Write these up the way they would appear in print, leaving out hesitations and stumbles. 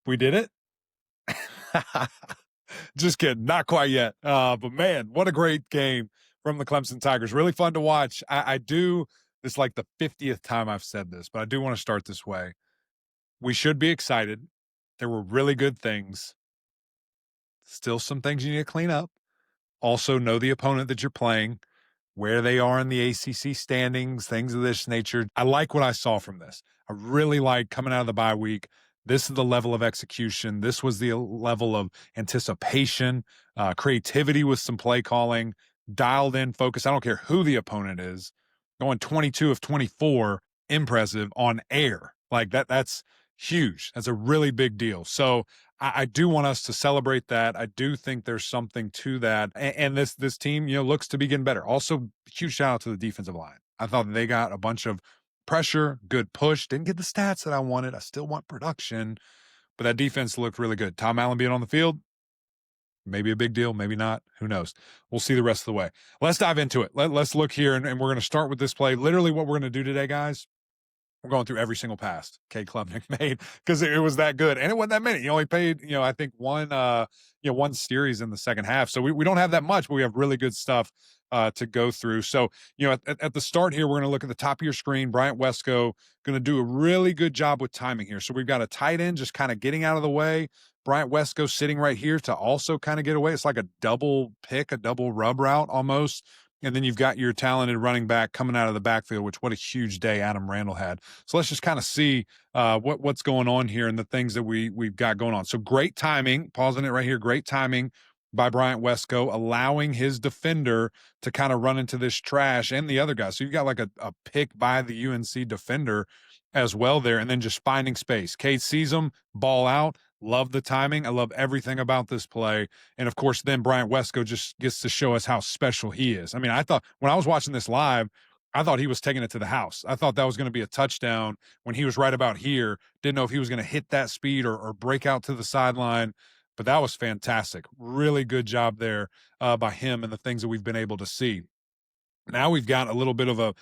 We did it? Just kidding. Not quite yet. But man, what a great game from the Clemson Tigers. Really fun to watch. I do, this is like the 50th time I've said this, but I do want to start this way. We should be excited. There were really good things. Still some things you need to clean up. Also know the opponent that you're playing, where they are in the ACC standings, things of this nature. I like what I saw from this. I really like coming out of the bye week. This is the level of execution. This was the level of anticipation, creativity with some play calling, dialed in focus. I don't care who the opponent is. Going 22 of 24, impressive on air. Like that's huge. That's a really big deal. So I do want us to celebrate that. I do think there's something to that. And this team, looks to be getting better. Also, huge shout out to the defensive line. I thought they got a bunch of pressure, good push. Didn't get the stats that I wanted. I still want production. But that defense looked really good. Tom Allen being on the field, maybe a big deal, maybe not. Who knows? We'll see the rest of the way. Let's dive into it. Let's look here, and we're going to start with this play. Literally what we're going to do today, guys, we're going through every single pass Cade Klubnik made because it was that good. And it wasn't that many. He only paid, I think one series in the second half. So we don't have that much, but we have really good stuff to go through. So, at the start here, we're going to look at the top of your screen. Bryant Wesco going to do a really good job with timing here. So we've got a tight end just kind of getting out of the way. Bryant Wesco sitting right here to also kind of get away. It's like a double pick, a double rub route almost. And then you've got your talented running back coming out of the backfield, which what a huge day Adam Randall had. So let's just kind of see what's going on here and the things that we've got going on. So great timing, pausing it right here, great timing by Bryant Wesco, allowing his defender to kind of run into this trash and the other guy. So you've got like a pick by the UNC defender as well there, and then just finding space. Cade sees him, ball out. Love the timing. I love everything about this play. And, of course, then Bryant Wesco just gets to show us how special he is. I mean, I thought when I was watching this live, I thought he was taking it to the house. I thought that was going to be a touchdown when he was right about here. Didn't know if he was going to hit that speed or break out to the sideline. But that was fantastic. Really good job there by him and the things that we've been able to see. Now we've got a little bit of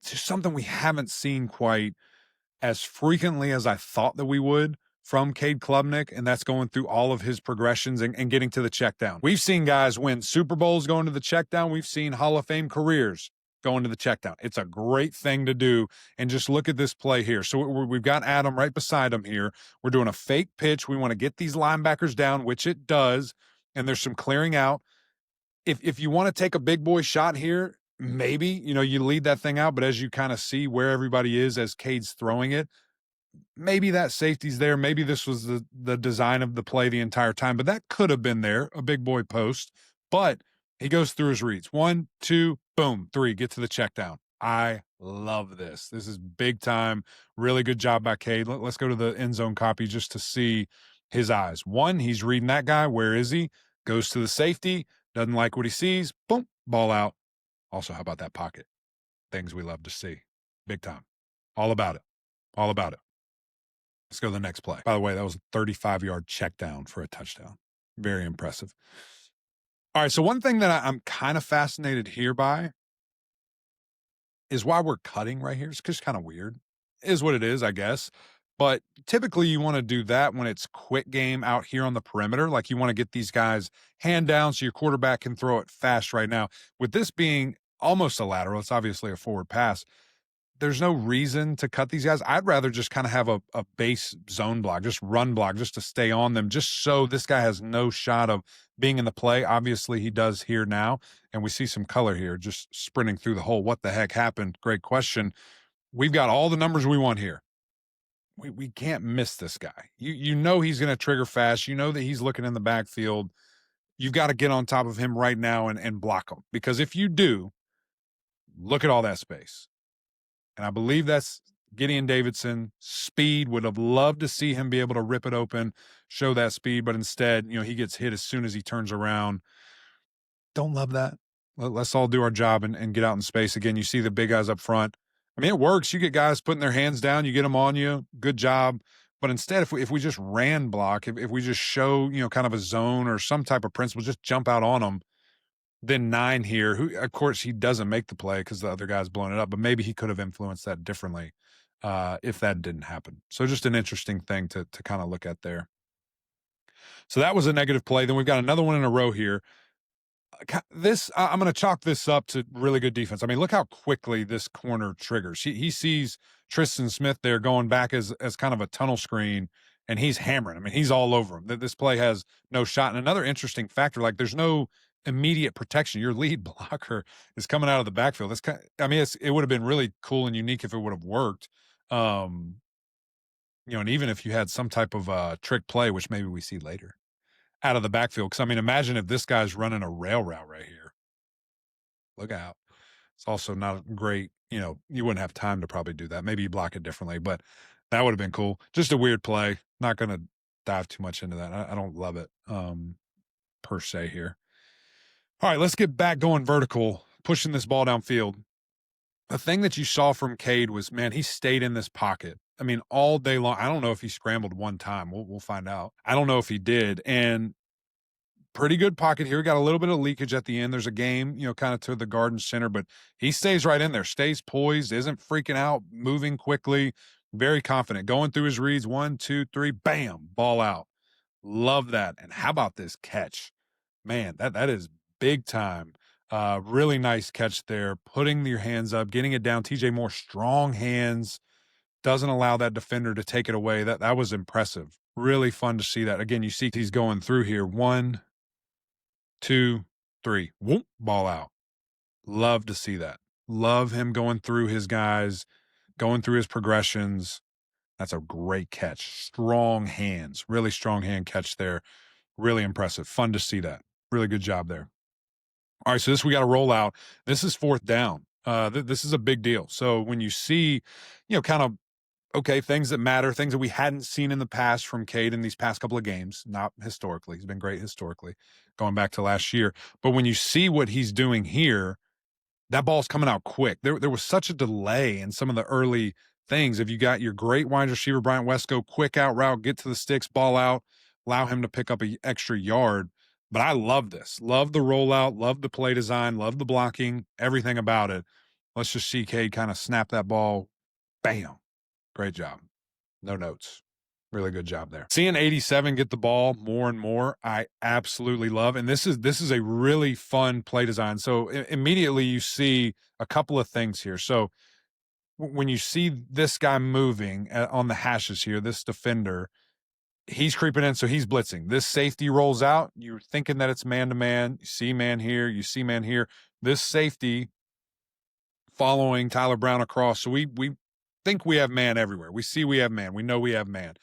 just something we haven't seen quite as frequently as I thought that we would from Cade Klubnik, and that's going through all of his progressions and getting to the check down. We've seen guys win Super Bowls going to the check down. We've seen Hall of Fame careers going to the check down. It's a great thing to do, and just look at this play here. So we've got Adam right beside him here. We're doing a fake pitch. We want to get these linebackers down, which it does, and there's some clearing out. If you want to take a big boy shot here, maybe, you lead that thing out, but as you kind of see where everybody is as Cade's throwing it, maybe that safety's there. Maybe this was the design of the play the entire time, but that could have been there, a big boy post. But he goes through his reads. 1, 2, boom, 3, get to the check down. I love this. This is big time. Really good job by Cade. Let's go to the end zone copy just to see his eyes. 1, he's reading that guy. Where is he? Goes to the safety. Doesn't like what he sees. Boom, ball out. Also, how about that pocket? Things we love to see. Big time. All about it. All about it. Let's go to the next play. By the way, that was a 35-yard check down for a touchdown. Very impressive. All right, so one thing that I'm kind of fascinated here by is why we're cutting right here. It's just kind of weird. It is what it is, I guess. But typically you want to do that when it's quick game out here on the perimeter. Like you want to get these guys hand down so your quarterback can throw it fast right now. With this being almost a lateral, it's obviously a forward pass. There's no reason to cut these guys. I'd rather just kind of have a base zone block, just run block, just to stay on them, just so this guy has no shot of being in the play. Obviously, he does here now, and we see some color here, just sprinting through the hole. What the heck happened? Great question. We've got all the numbers we want here. We can't miss this guy. You know he's going to trigger fast. You know that he's looking in the backfield. You've got to get on top of him right now and block him. Because if you do, look at all that space. And I believe that's Gideon Davidson. Speed. Would have loved to see him be able to rip it open, show that speed. But instead, he gets hit as soon as he turns around. Don't love that. Let's all do our job and get out in space. Again, you see the big guys up front. I mean, it works. You get guys putting their hands down. You get them on you. Good job. But instead, if we just ran block, if we just show, kind of a zone or some type of principle, just jump out on them. Then 9 here, who, of course, he doesn't make the play because the other guy's blown it up, but maybe he could have influenced that differently. if that didn't happen. So just an interesting thing to kind of look at there. So that was a negative play. Then we've got another one in a row here. I'm going to chalk this up to really good defense. I mean, look how quickly this corner triggers. He sees Tristan Smith there going back as kind of a tunnel screen, and he's hammering. I mean, he's all over him. This play has no shot. And another interesting factor, like there's no immediate protection. Your lead blocker is coming out of the backfield. It would have been really cool and unique if it would have worked. And even if you had some type of trick play, which maybe we see later, out of the backfield. Because, I mean, imagine if this guy's running a rail route right here. Look out. It's also not great. You wouldn't have time to probably do that. Maybe you block it differently, but that would have been cool. Just a weird play. Not going to dive too much into that. I don't love it per se here. All right, let's get back going vertical, pushing this ball downfield. The thing that you saw from Cade was, man, he stayed in this pocket. I mean, all day long. I don't know if he scrambled one time. We'll find out. I don't know if he did. And pretty good pocket here. Got a little bit of leakage at the end. There's a game, kind of to the garden center, but he stays right in there, stays poised, isn't freaking out, moving quickly, very confident, going through his reads. 1, 2, 3, bam, ball out. Love that. And how about this catch? Man, that is big time. Really nice catch there. Putting your hands up, getting it down. TJ Moore, strong hands, doesn't allow that defender to take it away. That was impressive. Really fun to see that. Again, you see he's going through here. 1, 2, 3. Whoop, ball out. Love to see that. Love him going through his guys, going through his progressions. That's a great catch. Strong hands. Really strong hand catch there. Really impressive. Fun to see that. Really good job there. All right, so we got to roll out. This is 4th down. This is a big deal. So when you see, kind of, okay, things that matter, things that we hadn't seen in the past from Cade in these past couple of games, not historically. He's been great historically, going back to last year. But when you see what he's doing here, that ball's coming out quick. There was such a delay in some of the early things. If you got your great wide receiver, Bryant Wesco, quick out route, get to the sticks, ball out, allow him to pick up an extra yard. But I love this. Love the rollout, love the play design, love the blocking, everything about it. Let's just see Cade kind of snap that ball. Bam. Great job. No notes. Really good job there. Seeing 87 get the ball more and more, I absolutely love. And this is a really fun play design. So immediately you see a couple of things here. So when you see this guy moving on the hashes here, this defender, he's creeping in, so he's blitzing. This safety rolls out. You're thinking that it's man-to-man. You see man here. You see man here. This safety following Tyler Brown across. So we think we have man everywhere. We see we have man. We know we have man.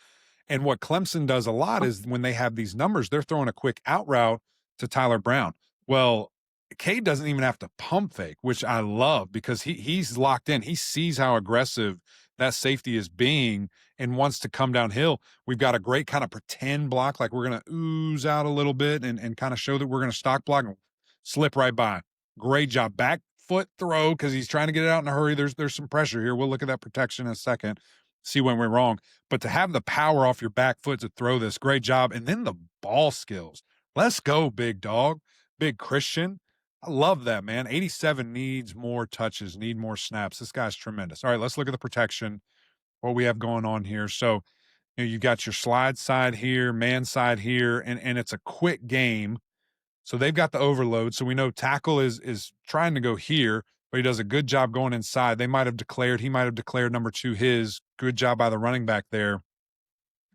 And what Clemson does a lot is when they have these numbers, they're throwing a quick out route to Tyler Brown. Well, Cade doesn't even have to pump fake, which I love because he's locked in. He sees how aggressive that safety is being and wants to come downhill. We've got a great kind of pretend block, like we're going to ooze out a little bit and kind of show that we're going to stock block and slip right by. Great job. Back foot throw because he's trying to get it out in a hurry. There's some pressure here. We'll look at that protection in a second, see when we're wrong. But to have the power off your back foot to throw this, great job. And then the ball skills. Let's go, big dog. Big Christian. I love that, man. 87 needs more touches, need more snaps. This guy's tremendous. All right, let's look at the protection, what we have going on here. So, you got your slide side here, man side here, and it's a quick game. So they've got the overload. So we know tackle is trying to go here, but he does a good job going inside. He might have declared number 2 his. Good job by the running back there.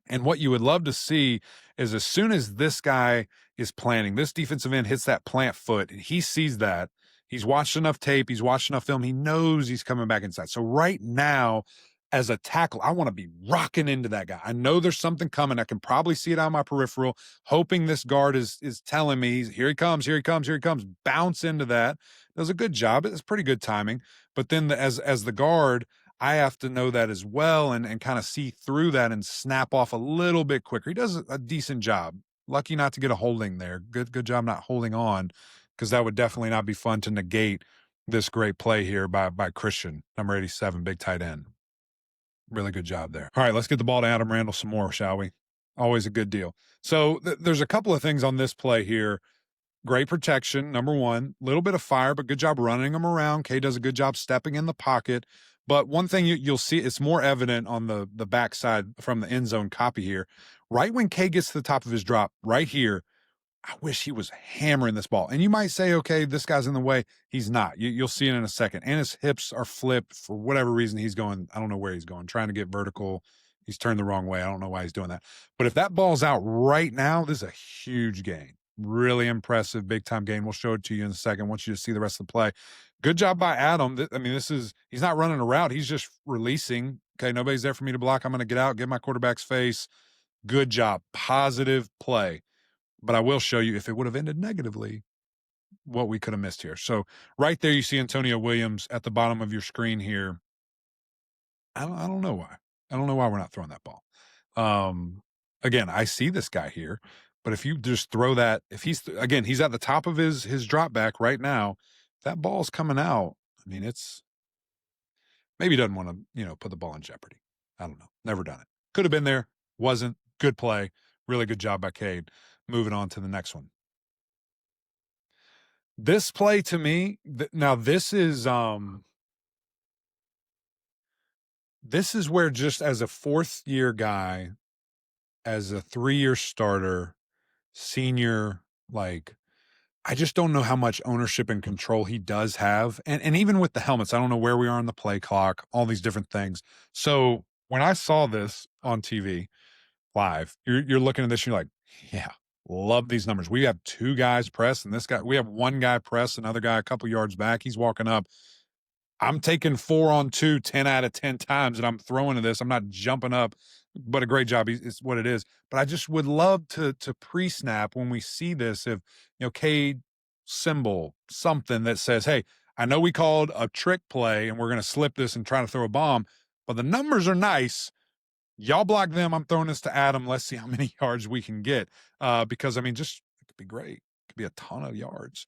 And what you would love to see is as soon as this guy is planting, this defensive end hits that plant foot, and he sees that, he's watched enough tape, he's watched enough film, he knows he's coming back inside. So right now, as a tackle, I want to be rocking into that guy. I know there's something coming. I can probably see it on my peripheral, hoping this guard is telling me, here he comes, here he comes, here he comes. Bounce into that. Does a good job. It's pretty good timing. But then as the guard, I have to know that as well and kind of see through that and snap off a little bit quicker. He does a decent job. Lucky not to get a holding there. Good job not holding on, because that would definitely not be fun to negate this great play here by Christian, number 87, big tight end. Really good job there. All right, let's get the ball to Adam Randall some more, shall we? Always a good deal. So there's a couple of things on this play here. Great protection, number 1. Little bit of fire, but good job running him around. Kay does a good job stepping in the pocket. But one thing you'll see, it's more evident on the backside from the end zone copy here. Right when Cade gets to the top of his drop, right here, I wish he was hammering this ball. And you might say, okay, this guy's in the way. He's not. You'll see it in a second. And his hips are flipped for whatever reason he's going. I don't know where he's going, trying to get vertical. He's turned the wrong way. I don't know why he's doing that. But if that ball's out right now, this is a huge gain. Really impressive, big time gain. We'll show it to you in a second. I want you to see the rest of the play. Good job by Adam. I mean, he's not running a route. He's just releasing. Okay, nobody's there for me to block. I'm going to get out, get my quarterback's face. Good job. Positive play. But I will show you, if it would have ended negatively, what we could have missed here. So right there, you see Antonio Williams at the bottom of your screen here. I don't know why. I don't know why we're not throwing that ball. Again, I see this guy here, but if you just throw that, if he's at the top of his drop back right now, that ball's coming out. I mean, it's maybe he doesn't want to, put the ball in jeopardy. I don't know. Never done it. Could have been there. Wasn't. Good play. Really good job by Cade. Moving on to the next one. This play to me, now this is where, just as a fourth year guy, as a 3-year starter, senior, like, I just don't know how much ownership and control he does have. And even with the helmets, I don't know where we are on the play clock, all these different things. So when I saw this on TV live, you're looking at this, you're like, yeah, love these numbers. We have 2 guys press, and we have 1 guy press, another guy a couple yards back. He's walking up. I'm taking 4 on 2, 10 out of 10 times, and I'm throwing to this. I'm not jumping up, but a great job. It's what it is. But I just would love to pre-snap when we see this, if, Cade symbol, something that says, hey, I know we called a trick play and we're going to slip this and try to throw a bomb, but the numbers are nice. Y'all block them. I'm throwing this to Adam. Let's see how many yards we can get. Because, I mean, it could be great. It could be a ton of yards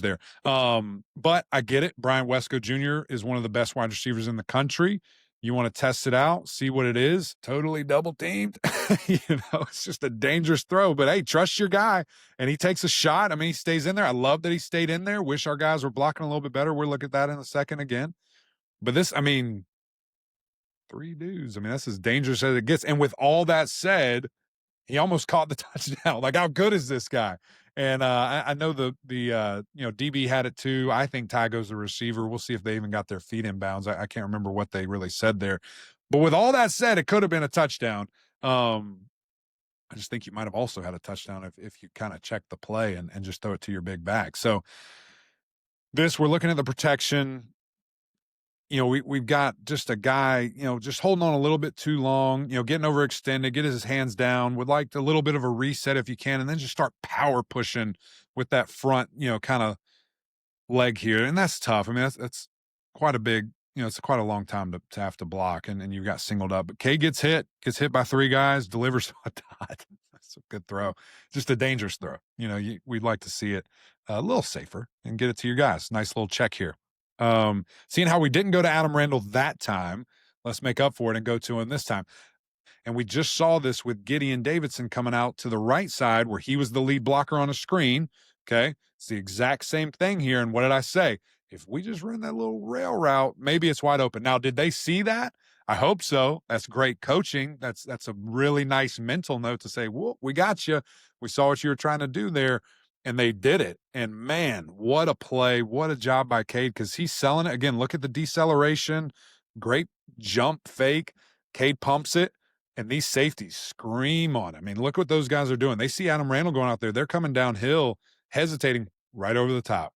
there. But I get it. Brian Wesco Jr. is one of the best wide receivers in the country. You want to test it out, see what it is. Totally double teamed. It's just a dangerous throw. But hey, trust your guy. And he takes a shot. I mean, he stays in there. I love that he stayed in there. Wish our guys were blocking a little bit better. We'll look at that in a second again. But this, I mean, 3 dudes. I mean, that's as dangerous as it gets. And with all that said, he almost caught the touchdown. Like, how good is this guy? And I know the DB had it too. I think Tygo's the receiver. We'll see if they even got their feet in bounds. I can't remember what they really said there. But with all that said, it could have been a touchdown. I just think you might have also had a touchdown if you kind of check the play and just throw it to your big back. So we're looking at the protection. We've got just a guy, just holding on a little bit too long, getting overextended, get his hands down, would like a little bit of a reset if you can, and then just start power pushing with that front, kind of leg here. And that's tough. I mean, that's quite a big, it's quite a long time to have to block, and you got singled up. But Cade gets hit by 3 guys, delivers a dot. That's a good throw. Just a dangerous throw. We'd like to see it a little safer and get it to your guys. Nice little check here. Seeing how we didn't go to Adam Randall that time, let's make up for it and go to him this time. And we just saw this with Gideon Davidson coming out to the right side where he was the lead blocker on a screen. Okay. It's the exact same thing here. And what did I say? If we just run that little rail route, maybe it's wide open. Now, did they see that? I hope so. That's great coaching. That's a really nice mental note to say, whoa, we got you. We saw what you were trying to do there. And they did it. And man, what a play. What a job by Cade, because he's selling it. Again, look at the deceleration. Great jump fake. Cade pumps it. And these safeties scream on it. I mean, look what those guys are doing. They see Adam Randall going out there. They're coming downhill, hesitating right over the top.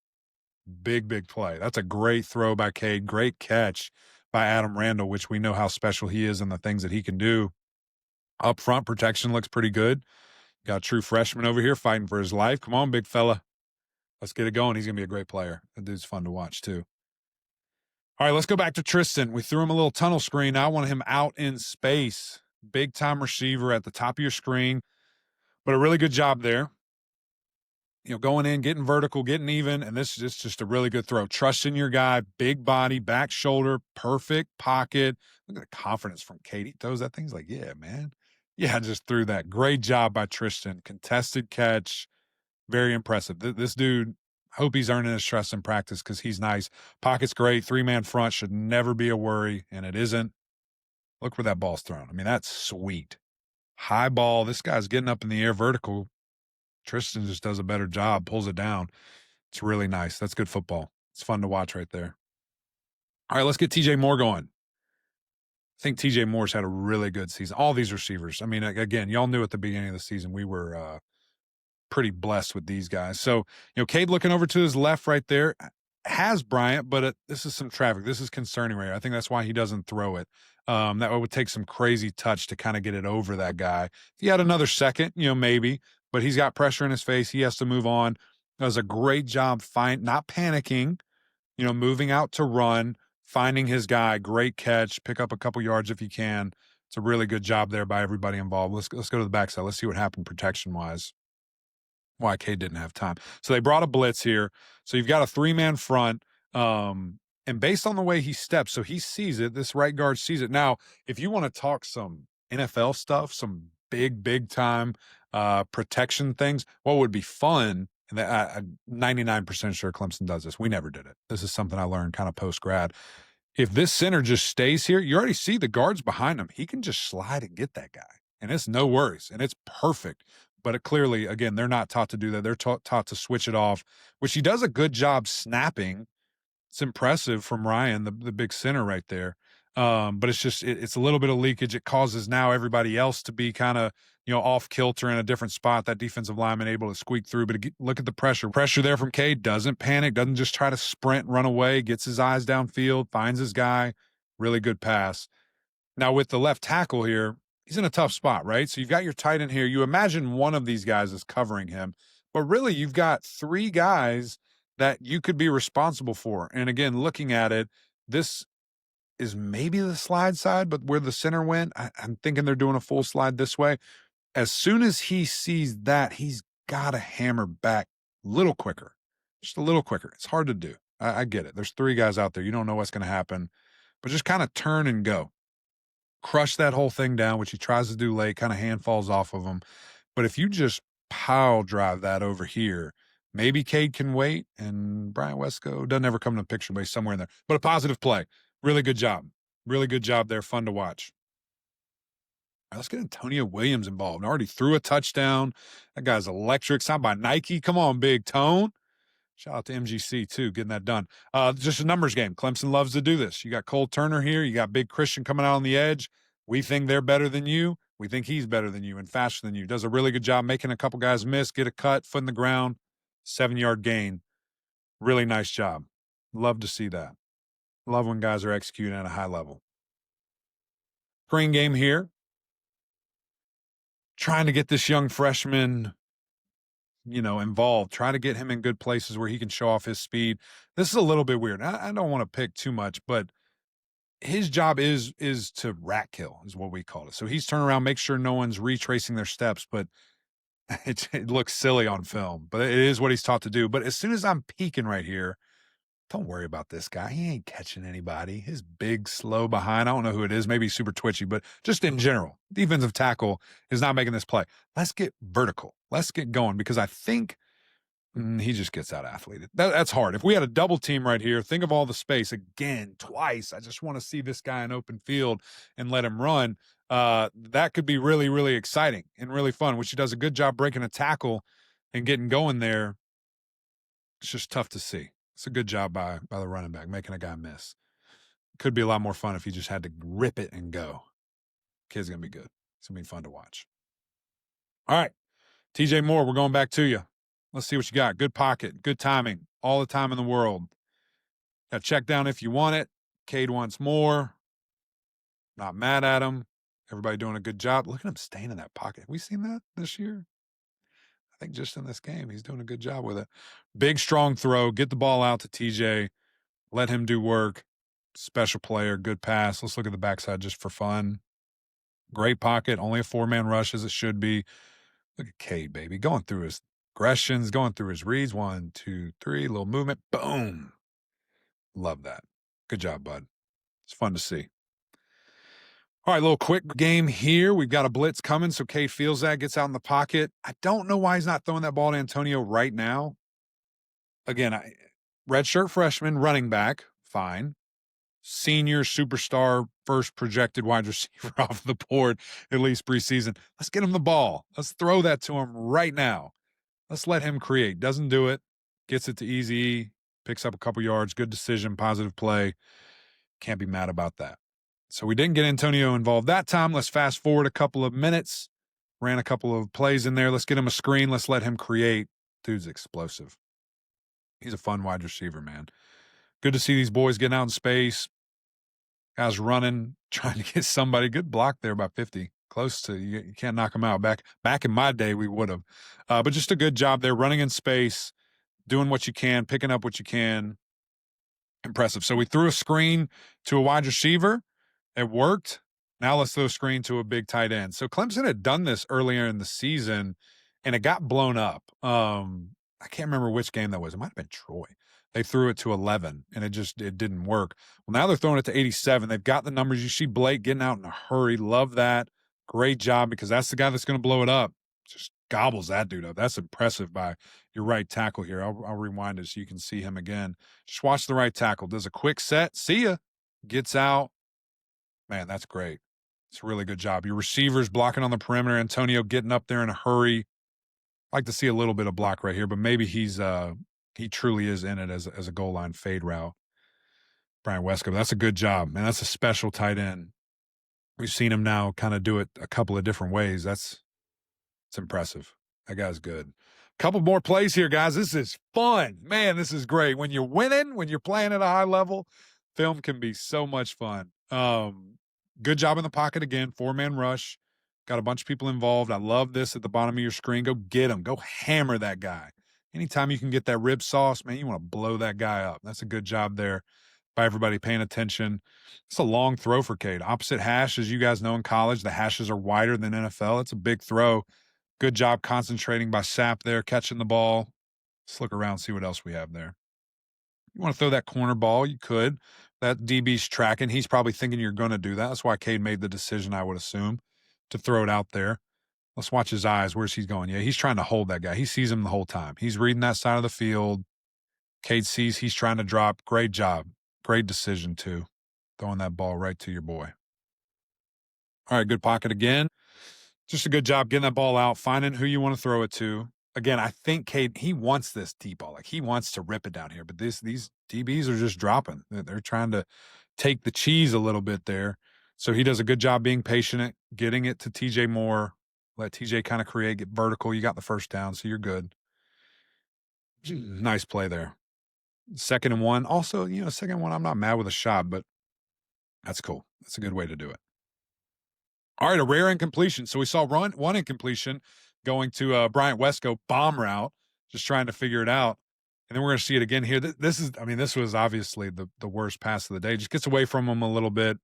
Big, big play. That's a great throw by Cade. Great catch by Adam Randall, which we know how special he is and the things that he can do. Up front, protection looks pretty good. Got a true freshman over here fighting for his life. Come on, big fella. Let's get it going. He's going to be a great player. That dude's fun to watch, too. All right, let's go back to Tristan. We threw him a little tunnel screen. Now I want him out in space. Big-time receiver at the top of your screen. But a really good job there. Going in, getting vertical, getting even, and this is just a really good throw. Trusting your guy, big body, back shoulder, perfect pocket. Look at the confidence from Cade. He throws that thing. He's like, yeah, man. Yeah, just threw that. Great job by Tristan. Contested catch. Very impressive. This dude, Hope he's earning his trust in practice because he's nice. Pocket's great. 3-man front should never be a worry, and it isn't. Look where that ball's thrown. I mean, that's sweet. High ball. This guy's getting up in the air vertical. Tristan just does a better job, pulls it down. It's really nice. That's good football. It's fun to watch right there. All right, let's get TJ Moore going. I think TJ Moore's had a really good season. All these receivers. I mean, again, y'all knew at the beginning of the season we were pretty blessed with these guys. So, Cade looking over to his left right there has Bryant, but this is some traffic. This is concerning right here. I think that's why he doesn't throw it. That would take some crazy touch to kind of get it over that guy. If he had another second, maybe, but he's got pressure in his face. He has to move on. Does a great job not panicking, moving out to run, finding his guy. Great catch. Pick up a couple yards if you can. It's a really good job there by everybody involved. Let's go to the backside. Let's see what happened protection-wise. Why Cade didn't have time. So they brought a blitz here. So you've got a 3-man front. And based on the way he steps, so he sees it, this right guard sees it. Now, if you want to talk some NFL stuff, some big time protection things, what would be fun, and I'm 99% sure Clemson does this. We never did it. This is something I learned kind of post-grad. If this center just stays here, you already see the guards behind him. He can just slide and get that guy. And it's no worries. And it's perfect. But it clearly, again, they're not taught to do that. They're taught to switch it off, which he does a good job snapping. It's impressive from Ryan, the big center right there. But it's just it's a little bit of leakage. It causes now everybody else to be kind of off kilter in a different spot. That defensive lineman able to squeak through. But look at the pressure there from Cade. Doesn't panic. Doesn't just try to sprint, run away. Gets his eyes downfield. Finds his guy. Really good pass. Now with the left tackle here, he's in a tough spot, right? So you've got your tight end here. You imagine one of these guys is covering him, but really you've got 3 guys that you could be responsible for. And again, looking at it, this is maybe the slide side, but where the center went, I'm thinking they're doing a full slide this way. As soon as he sees that, he's got to hammer back a little quicker, just a little quicker. It's hard to do. I get it. There's 3 guys out there. You don't know what's going to happen, but just kind of turn and go. Crush that whole thing down, which he tries to do late, kind of hand falls off of him. But if you just pile drive that over here, maybe Cade can wait, and Brian Wesco doesn't ever come to the picture, but he's somewhere in there. But a positive play. Really good job. Really good job there. Fun to watch. All right, let's get Antonio Williams involved. Already threw a touchdown. That guy's electric. Signed by Nike. Come on, Big Tone. Shout out to MGC, too, getting that done. Just a numbers game. Clemson loves to do this. You got Cole Turner here. You got Big Christian coming out on the edge. We think they're better than you. We think he's better than you and faster than you. Does a really good job making a couple guys miss, get a cut, foot in the ground, 7-yard gain. Really nice job. Love to see that. Love when guys are executing at a high level. Screen game here. Trying to get this young freshman involved, try to get him in good places where he can show off his speed. This is a little bit weird. I don't want to pick too much, but his job is to rat kill is what we call it. So he's turning around, make sure no one's retracing their steps, but it looks silly on film, but it is what he's taught to do. But as soon as I'm peeking right here, don't worry about this guy. He ain't catching anybody. His big, slow behind. I don't know who it is. Maybe he's super twitchy, but just in general, defensive tackle is not making this play. Let's get vertical. Let's get going because I think he just gets out athleted. That's hard. If we had a double team right here, think of all the space again, twice. I just want to see this guy in open field and let him run. That could be really, really exciting and really fun, which he does a good job breaking a tackle and getting going there. It's just tough to see. It's a good job by the running back, making a guy miss. Could be a lot more fun if he just had to rip it and go. Kid's going to be good. It's going to be fun to watch. All right, TJ Moore, we're going back to you. Let's see what you got. Good pocket, good timing, all the time in the world. Got check down if you want it. Cade wants more. Not mad at him. Everybody doing a good job. Look at him staying in that pocket. Have we seen that this year? I think just in this game, he's doing a good job with it. Big, strong throw. Get the ball out to TJ. Let him do work. Special player. Good pass. Let's look at the backside just for fun. Great pocket. Only a 4-man rush as it should be. Look at Cade, baby. Going through his aggressions, going through his reads. 1, 2, 3. Little movement. Boom. Love that. Good job, bud. It's fun to see. All right, little quick game here. We've got a blitz coming, so Cade feels that, gets out in the pocket. I don't know why he's not throwing that ball to Antonio right now, again, redshirt freshman, running back, fine. Senior superstar, first projected wide receiver off the board, at least preseason. Let's get him the ball. Let's throw that to him right now. Let's let him create. Doesn't do it. Gets it to Easy, picks up a couple yards. Good decision, positive play. Can't be mad about that. So we didn't get Antonio involved that time. Let's fast forward a couple of minutes. Ran a couple of plays in there. Let's get him a screen. Let's let him create. Dude's explosive. He's a fun wide receiver, man. Good to see these boys getting out in space. Guys running, trying to get somebody. Good block there by 50. Close to, you can't knock him out. Back in my day, we would have. But just a good job there, running in space, doing what you can, picking up what you can. Impressive. So we threw a screen to a wide receiver. It worked. Now let's throw a screen to a big tight end. So Clemson had done this earlier in the season, and it got blown up. I can't remember which game that was. It might have been Troy. They threw it to 11, and it didn't work. Well, now they're throwing it to 87. They've got the numbers. You see Blake getting out in a hurry. Love that. Great job, because that's the guy that's going to blow it up. Just gobbles that dude up. That's impressive by your right tackle here. I'll rewind it so you can see him again. Just watch the right tackle. Does a quick set. See ya. Gets out. Man, that's great. It's a really good job. Your receivers blocking on the perimeter. Antonio getting up there in a hurry. I'd like to see a little bit of block right here, but maybe he truly is in it as a goal line fade route. Brian Wesco. That's a good job, man. That's a special tight end. We've seen him now kind of do it a couple of different ways. It's impressive. That guy's good. Couple more plays here, guys. This is fun. Man, this is great. When you're winning, when you're playing at a high level, film can be so much fun. Good job in the pocket again. 4-man rush. Got a bunch of people involved. I love this at the bottom of your screen. Go get him. Go hammer that guy. Anytime you can get that rib sauce, man, you want to blow that guy up. That's a good job there by everybody paying attention. It's a long throw for Cade. Opposite hash, as you guys know in college, the hashes are wider than NFL. It's a big throw. Good job concentrating by Sapp there, catching the ball. Let's look around, see what else we have there. You want to throw that corner ball, you could. That DB's tracking. He's probably thinking you're going to do that. That's why Cade made the decision, I would assume, to throw it out there. Let's watch his eyes. Where's he going? Yeah, he's trying to hold that guy. He sees him the whole time. He's reading that side of the field. Cade sees he's trying to drop. Great job. Great decision, too. Throwing that ball right to your boy. All right, good pocket again. Just a good job getting that ball out, finding who you want to throw it to. Again, I think Cade, he wants this deep ball. Like, he wants to rip it down here. But these DBs are just dropping. They're trying to take the cheese a little bit there. So he does a good job being patient, getting it to TJ Moore. Let TJ kind of create, get vertical. You got the first down, so you're good. Nice play there. 2nd and 1. Also, 2nd and 1, I'm not mad with a shot, but that's cool. That's a good way to do it. All right, a rare incompletion. So we saw one incompletion going to Bryant Wesco, bomb route, just trying to figure it out. And then we're going to see it again here. This was obviously the worst pass of the day. Just gets away from him a little bit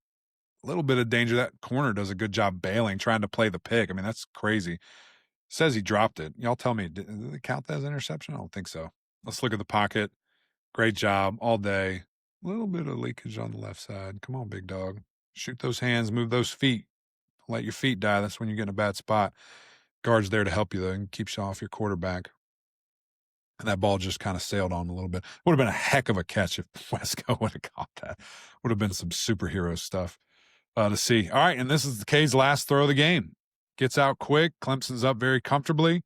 of danger. That corner does a good job bailing, trying to play the pick. I mean, that's crazy. Says he dropped it. Y'all tell me, did they count that as interception? I don't think so. Let's look at the pocket. Great job all day. A little bit of leakage on the left side. Come on, big dog. Shoot those hands, move those feet. Don't let your feet die. That's when you get in a bad spot. Guard's there to help you, though, and keeps you off your quarterback. And that ball just kind of sailed on a little bit. Would have been a heck of a catch if Wesco would have caught that. Would have been some superhero stuff to see. All right, and this is the Cade's last throw of the game. Gets out quick. Clemson's up very comfortably.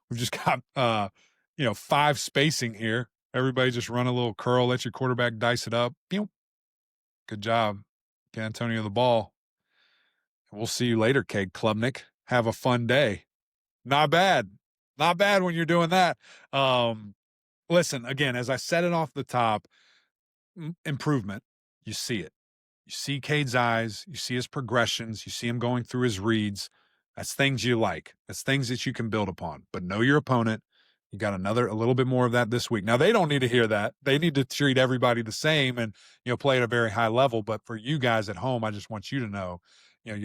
We've just got, 5 spacing here. Everybody just run a little curl, let your quarterback dice it up. Good job. Get Antonio the ball. We'll see you later, Cade Klubnik. Have a fun day. Not bad. Not bad when you're doing that. Listen, again, as I said it off the top, improvement. You see it. You see Cade's eyes. You see his progressions. You see him going through his reads. That's things you like. That's things that you can build upon. But know your opponent. You got a little bit more of that this week. Now, they don't need to hear that. They need to treat everybody the same and, play at a very high level. But for you guys at home, I just want you to know,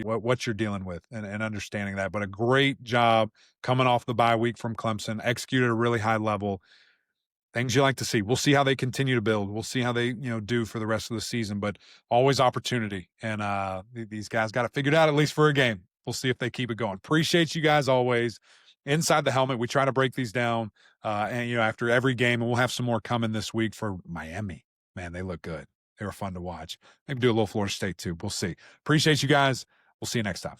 what you're dealing with and understanding that. But a great job coming off the bye week from Clemson, executed at a really high level. Things you like to see. We'll see how they continue to build. We'll see how they, do for the rest of the season. But always opportunity. And these guys got it figured out, at least for a game. We'll see if they keep it going. Appreciate you guys always. inside the helmet. We try to break these down, and after every game, and we'll have some more coming this week for Miami. Man, they look good. They were fun to watch. Maybe do a little Florida State too. We'll see. Appreciate you guys. We'll see you next time.